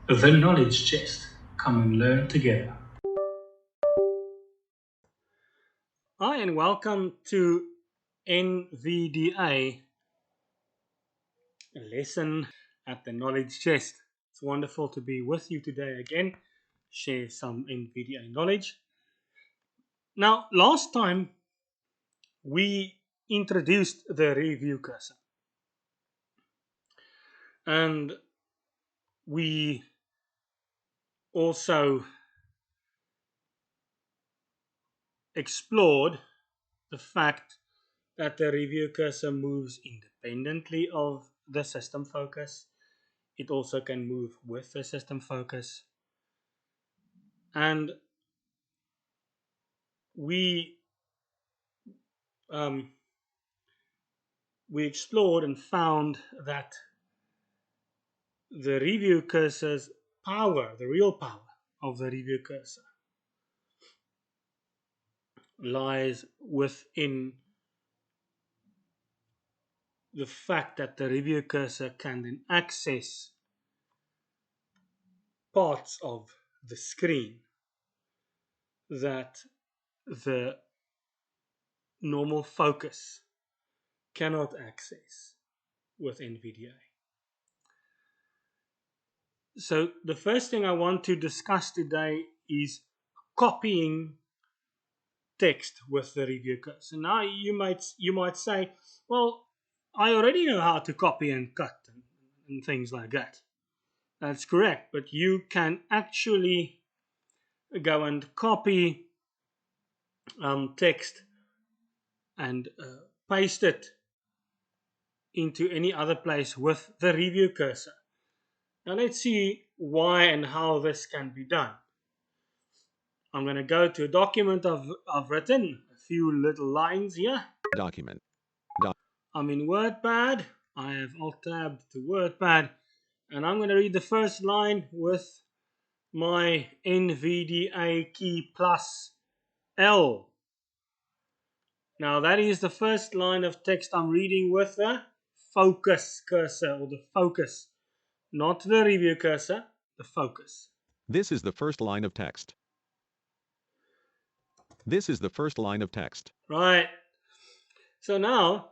The knowledge chest. Come and learn together. Hi, and welcome to Nvda lesson at the knowledge chest. It's wonderful to be with you today again, share some Nvda knowledge. Now, last time we introduced the review cursor and we also explored the fact that the review cursor moves independently of the system focus. It also can move with the system focus. And we um, we explored and found that the review cursor's power, the real power of the review cursor, lies within the fact that the review cursor can then access parts of the screen that the normal focus cannot access with NVDA. So the first thing I want to discuss today is copying text with the review cursor. Now you might say, well, I already know how to copy and cut and things like that. That's correct, but you can actually go and copy text and paste it into any other place with the review cursor. Now let's see why and how this can be done. I'm going to go to a document I've written, a few little lines here. Document. I'm in WordPad. I have alt-tabbed to WordPad. And I'm going to read the first line with my NVDA key plus L. Now that is the first line of text I'm reading with the focus cursor, or the focus. Not the review cursor, the focus. This is the first line of text. This is the first line of text. Right. So now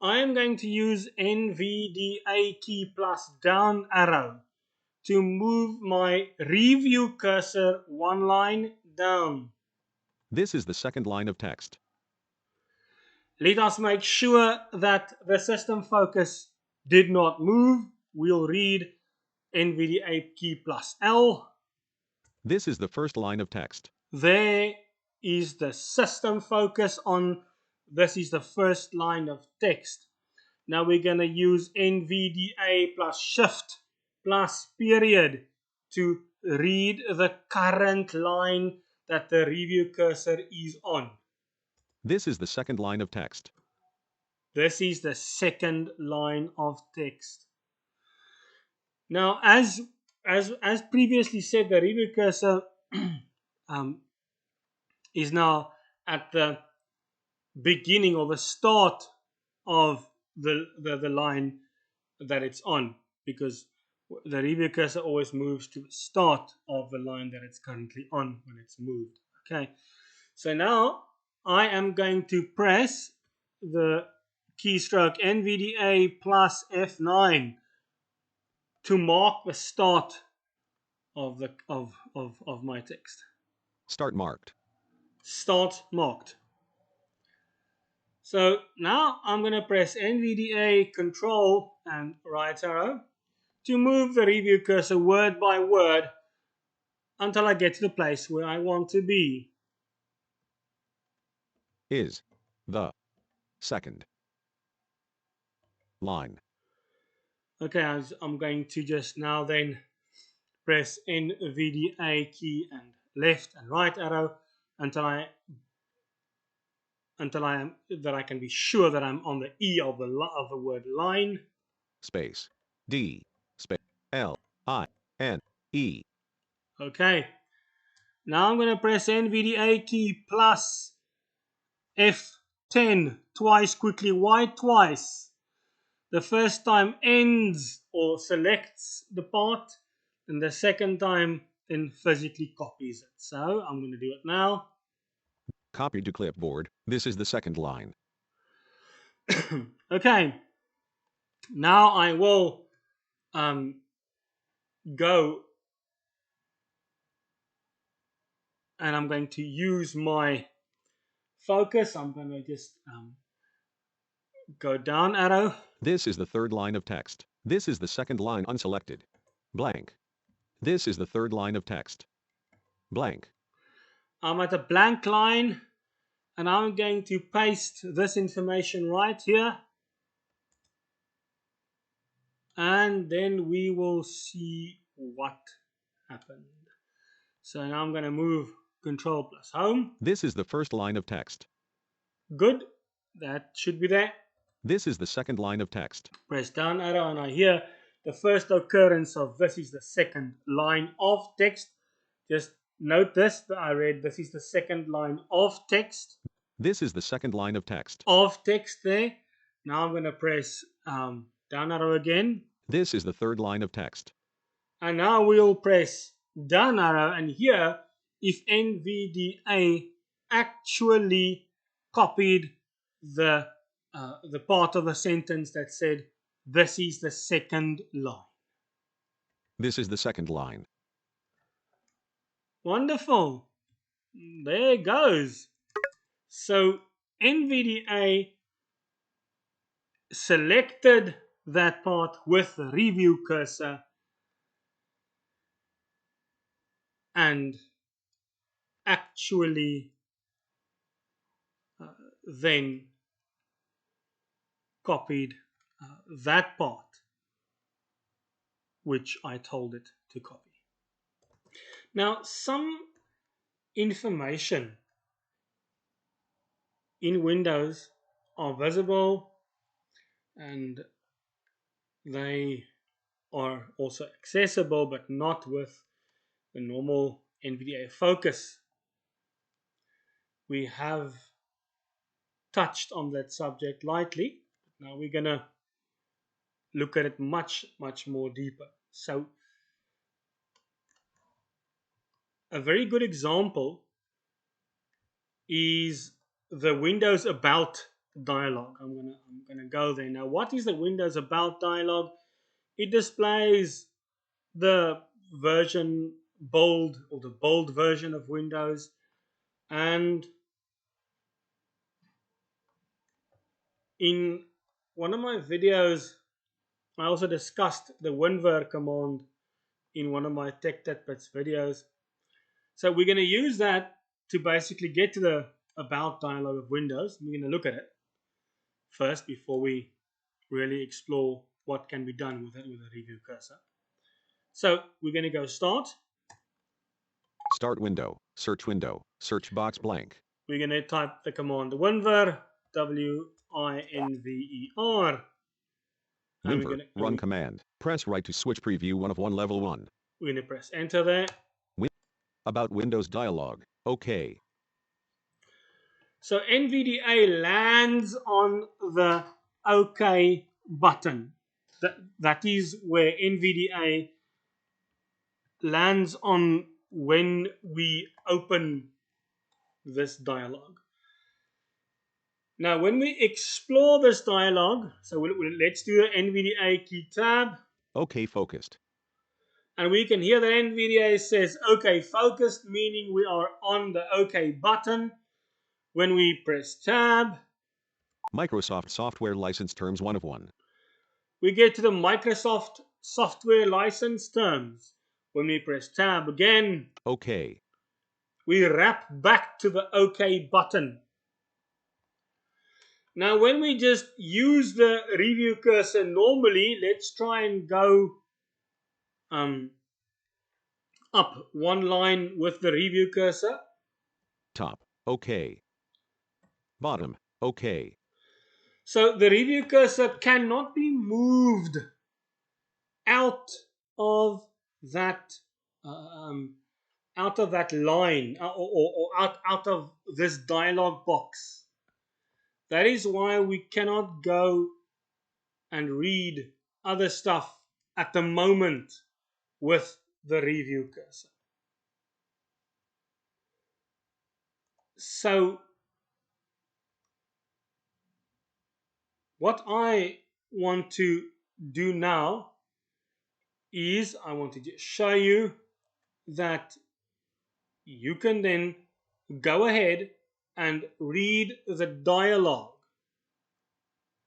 I am going to use NVDA key plus down arrow to move my review cursor one line down. This is the second line of text. Let us make sure that the system focus did not move. We'll read NVDA key plus L. This is the first line of text. There is the system focus on. This is the first line of text. Now we're going to use NVDA plus shift plus period to read the current line that the review cursor is on. This is the second line of text. This is the second line of text. Now, as previously said, the review cursor is now at the beginning or the start of the line that it's on, because the review cursor always moves to the start of the line that it's currently on when it's moved. Okay, so now I am going to press the keystroke NVDA plus F9 to mark the start of the of my text. Start marked. Start marked. So now I'm going to press NVDA control and right arrow to move the review cursor word by word until I get to the place where I want to be. Is the second line. Okay, I'm going to just now then press NVDA key and left and right arrow until I am that I can be sure that I'm on the E of the word line. Space. D. Space. L. I. N. E. Okay. Now I'm going to press NVDA key plus F10 twice quickly. Why twice? The first time ends or selects the part. and the second time then physically copies it. So I'm going to do it now. Copied to clipboard. This is the second line. Okay, now I will go and I'm going to use my focus. I'm going to just go down arrow. This is the third line of text. This is the second line unselected. Blank. This is the third line of text. Blank. I'm at a blank line and I'm going to paste this information right here. And then we will see what happened. So now I'm going to move Control plus Home. This is the first line of text. Good. That should be there. This is the second line of text. Press down arrow and I hear the first occurrence of this is the second line of text. Just note this, that I read this is the second line of text. This is the second line of text. Of text there. Now I'm going to press down arrow again. This is the third line of text. And now we'll press down arrow and here if NVDA actually copied the part of the sentence that said this is the second line. This is the second line. Wonderful. There it goes. So NVDA selected that part with the review cursor and actually then copied that part which I told it to copy. Now, some information in Windows are visible and they are also accessible, but not with the normal NVDA focus. We have touched on that subject lightly. Now we're going to look at it much more deeper. So a very good example is the Windows About dialog. I'm gonna go there now. What is the Windows About dialog? It displays the version bold or the bold version of Windows, and in one of my videos I also discussed the winver command in one of my Tech Tidbits videos. So we're going to use that to basically get to the About dialog of Windows. We're going to look at it first before we really explore what can be done with it with a review cursor. So we're going to go Start. Start window. Search window. Search box blank. We're going to type the command winver, W-I-N-V-E-R. Winver, run command. Press right to switch preview 1 of 1 level 1. We're going to press enter there. About Windows dialog. OK. So NVDA lands on the OK button. That is where NVDA lands on when we open this dialog. Now, when we explore this dialog, so let's do the NVDA key tab. OK focused. And we can hear that NVDA says OK focused, meaning we are on the OK button. When we press tab, Microsoft Software License Terms 1 of 1. We get to the Microsoft Software License Terms. When we press tab again, OK. We wrap back to the OK button. Now, when we just use the review cursor normally, let's try and go up one line with the review cursor. Top. OK. Bottom. OK. So the review cursor cannot be moved out of that line or out of this dialog box. That is why we cannot go and read other stuff at the moment with the review cursor. So what I want to do now is I want to just show you that you can then go ahead and read the dialogue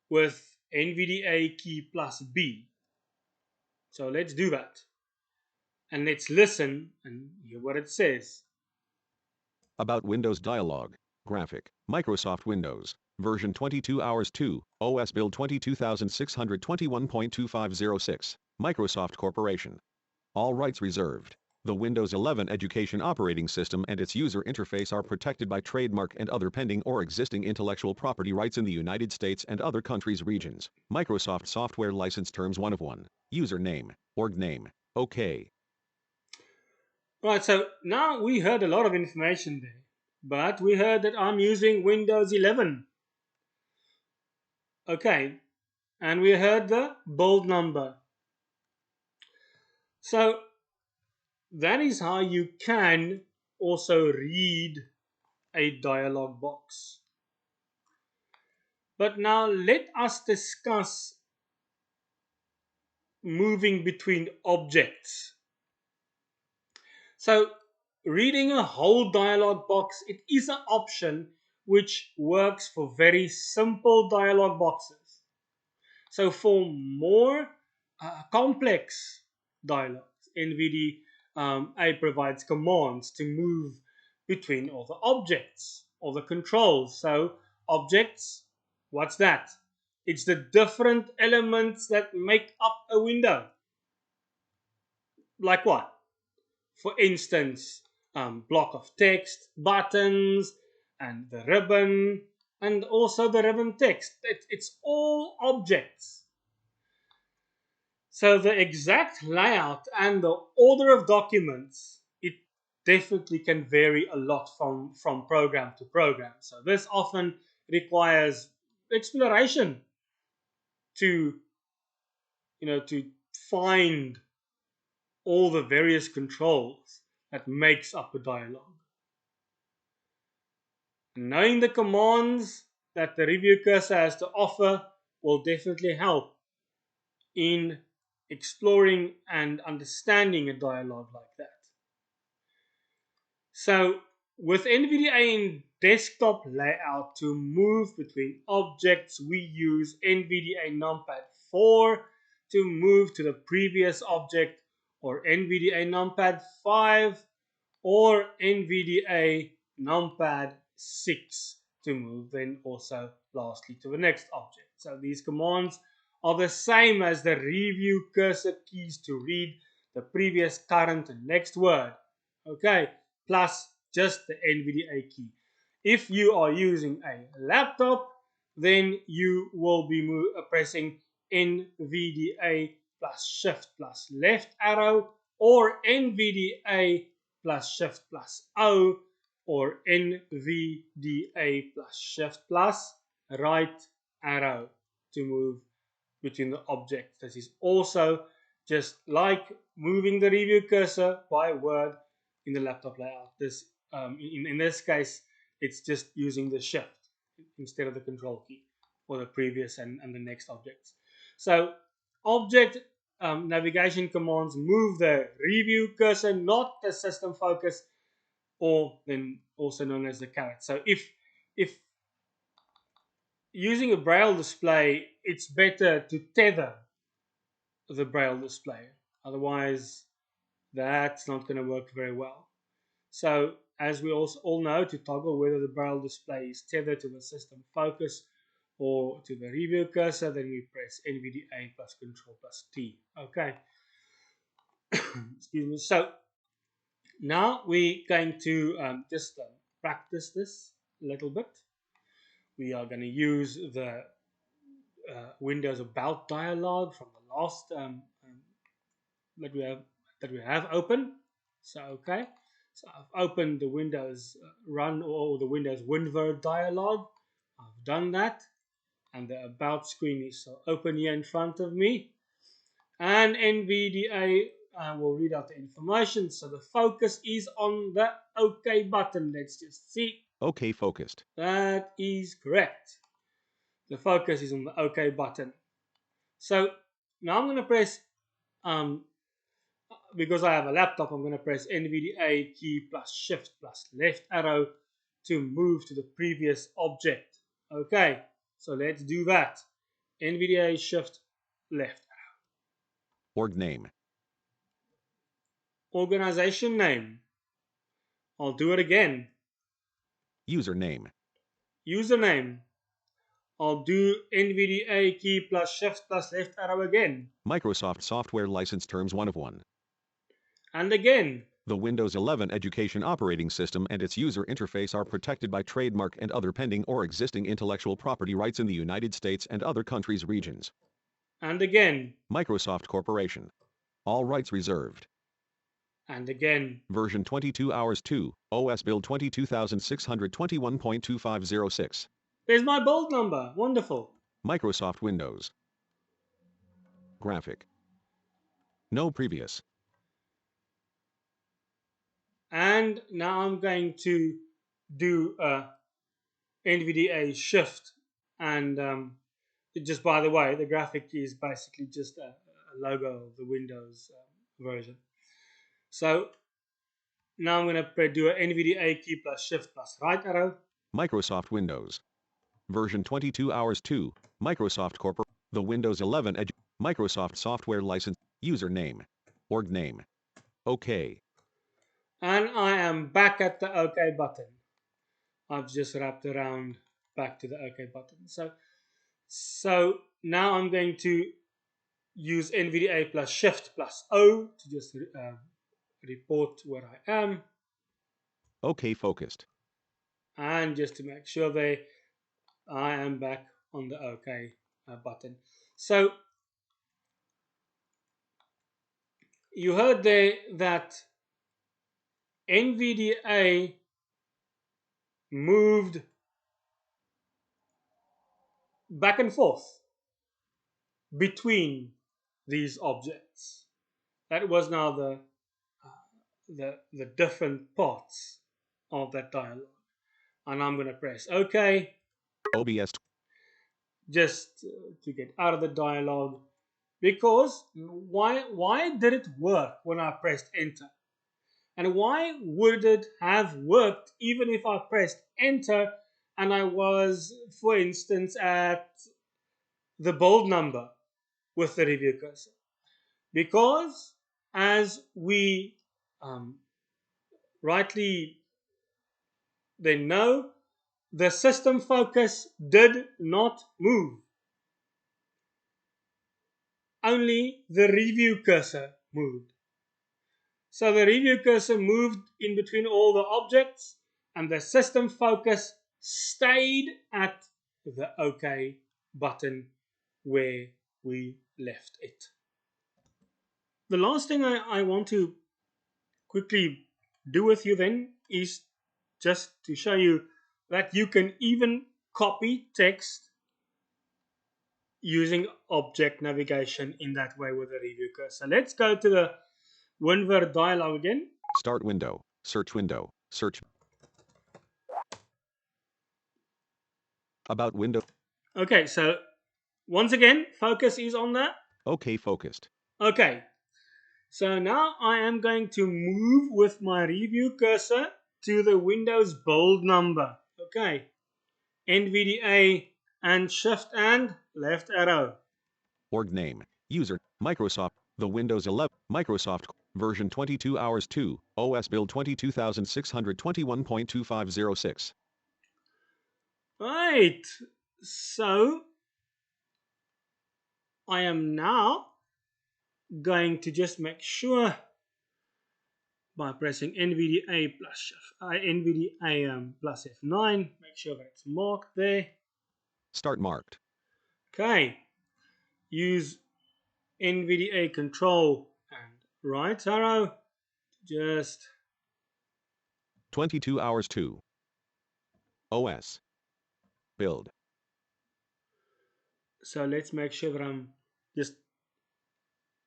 with NVDA key plus B. So let's do that. And let's listen and hear what it says. About Windows dialog. Graphic. Microsoft Windows. Version 22 hours 2. OS build 22621.2506. Microsoft Corporation. All rights reserved. The Windows 11 education operating system and its user interface are protected by trademark and other pending or existing intellectual property rights in the United States and other countries' regions. Microsoft Software License Terms 1 of 1. Username. Org name. OK. Right, so now we heard a lot of information there, but we heard that I'm using Windows 11. Okay, and we heard the build number. So that is how you can also read a dialog box. But now let us discuss moving between objects. So reading a whole dialog box, it is an option which works for very simple dialog boxes. So for more complex dialogues, NVDA provides commands to move between all the objects, all the controls. So objects, what's that? It's the different elements that make up a window. Like what? For instance, block of text, buttons, and the ribbon, and also the ribbon text. It's all objects. So the exact layout and the order of documents, it definitely can vary a lot from program to program. So this often requires exploration to to find all the various controls that makes up a dialogue. Knowing the commands that the review cursor has to offer will definitely help in exploring and understanding a dialogue like that. So with NVDA in desktop layout, to move between objects, we use NVDA numpad 4 to move to the previous object, or NVDA numpad 5, or NVDA numpad 6 to move then also lastly to the next object. So these commands are the same as the review cursor keys to read the previous, current, and next word. Okay, plus just the NVDA key. If you are using a laptop, then you will be pressing NVDA plus shift plus left arrow, or NVDA plus shift plus O, or NVDA plus shift plus right arrow to move between the objects. This is also just like moving the review cursor by word in the laptop layout. In this case, it's just using the shift instead of the control key for the previous and the next objects. So object navigation commands move the review cursor, not the system focus, or then also known as the caret. So if using a braille display, it's better to tether the braille display. Otherwise, that's not going to work very well. So as we also all know, to toggle whether the braille display is tethered to the system focus or to the review cursor, then we press NVDA plus Control plus T. Okay. Excuse me. So now we're going to just practice this a little bit. We are going to use the Windows About dialog from the last that we have open. So okay, so I've opened the Windows Run or the Windows WinVer dialog. I've done that, and the About screen is open here in front of me. And NVDA I will read out the information. So the focus is on the OK button. Let's just see. OK focused. That is correct. The focus is on the OK button. So now I'm going to press, because I have a laptop, I'm going to press Nvda key plus shift plus left arrow to move to the previous object. Okay, so let's do that. Nvda shift left arrow. Org name. Organization name. I'll do it again. Username. Username. I'll do Nvda key plus shift plus left arrow again. Microsoft Software License Terms 1 of 1. And again. The Windows 11 Education Operating System and its user interface are protected by trademark and other pending or existing intellectual property rights in the United States and other countries' regions. And again. Microsoft Corporation. All rights reserved. And again. Version 22 hours 2, OS build 22621.2506. There's my build number. Wonderful. Microsoft Windows. Graphic. No previous. And now I'm going to do a NVDA shift. And just by the way, the graphic is basically just a logo of the Windows version. So now I'm going to do a NVDA key plus shift plus right arrow. Microsoft Windows. Version 22 hours 2, Microsoft Corp. The Windows 11 Microsoft Software License. Username. Org name. OK. And I am back at the OK button. I've just wrapped around back to the OK button. So now I'm going to use NVDA plus shift plus O to just report where I am. OK focused. And just to make sure I am back on the OK button. So you heard there that NVDA moved back and forth between these objects. That was now the different parts of that dialogue. And I'm going to press OK. OBS. Just to get out of the dialogue. Because why did it work when I pressed enter? And why would it have worked even if I pressed enter and I was, for instance, at the bold number with the review cursor? Because as we rightly then know, the system focus did not move. Only the review cursor moved. So the review cursor moved in between all the objects and the system focus stayed at the OK button where we left it. The last thing I want to quickly do with you then is just to show you that you can even copy text using object navigation in that way with the review cursor. Let's go to the Nvda dialog again. Start window. Search window. Search. About window. Okay, so once again, focus is on that. OK focused. Okay, so now I am going to move with my review cursor to the Windows build number. Okay, NVDA and shift and left arrow. Org name. User. Microsoft. The Windows 11. Microsoft. Version 22 hours 2. OS build 22621.2506. Right, so I am now going to just make sure by pressing NVDA plus NVDA plus F9, make sure that it's marked there. Start marked. Okay, use NVDA control and right arrow, just 22 hours 2. OS. Build. so let's make sure that I'm just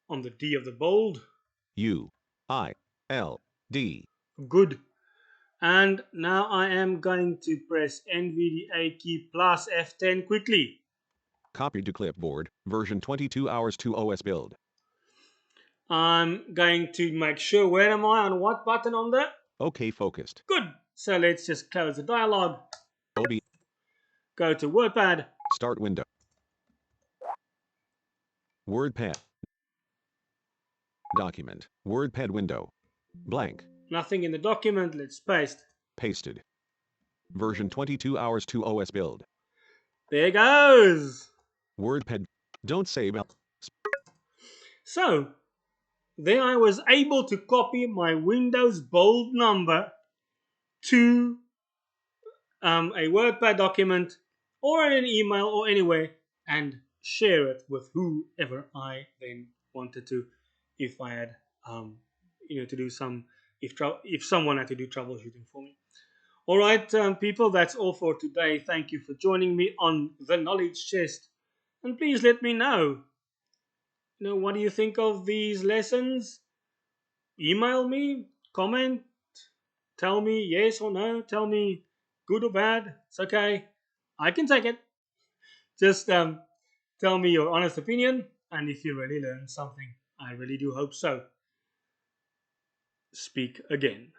on the D of the bold. U I L D. Good. And now I am going to press NVDA key plus F10 quickly. Copied to clipboard, version 22 hours to OS build. I'm going to make sure, where am I on what button on there? OK focused. Good. So let's just close the dialog. OB. Go to WordPad. Start window. WordPad. Document. WordPad window. Blank. Nothing in the document. Let's paste. Pasted. Version 22 hours to OS build. There goes. WordPad. Don't save. So then I was able to copy my Windows bold number to a WordPad document or in an email or anywhere and share it with whoever I then wanted to, if I had to do some, if someone had to do troubleshooting for me. All right, people, that's all for today. Thank you for joining me on the Knowledge Chest, and please let me know. What do you think of these lessons? Email me, comment, tell me yes or no, tell me good or bad. It's okay. I can take it. Just tell me your honest opinion, and if you really learned something, I really do hope so. Speak again.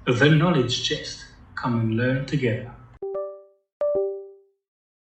The Knowledge Chest. Come and learn together.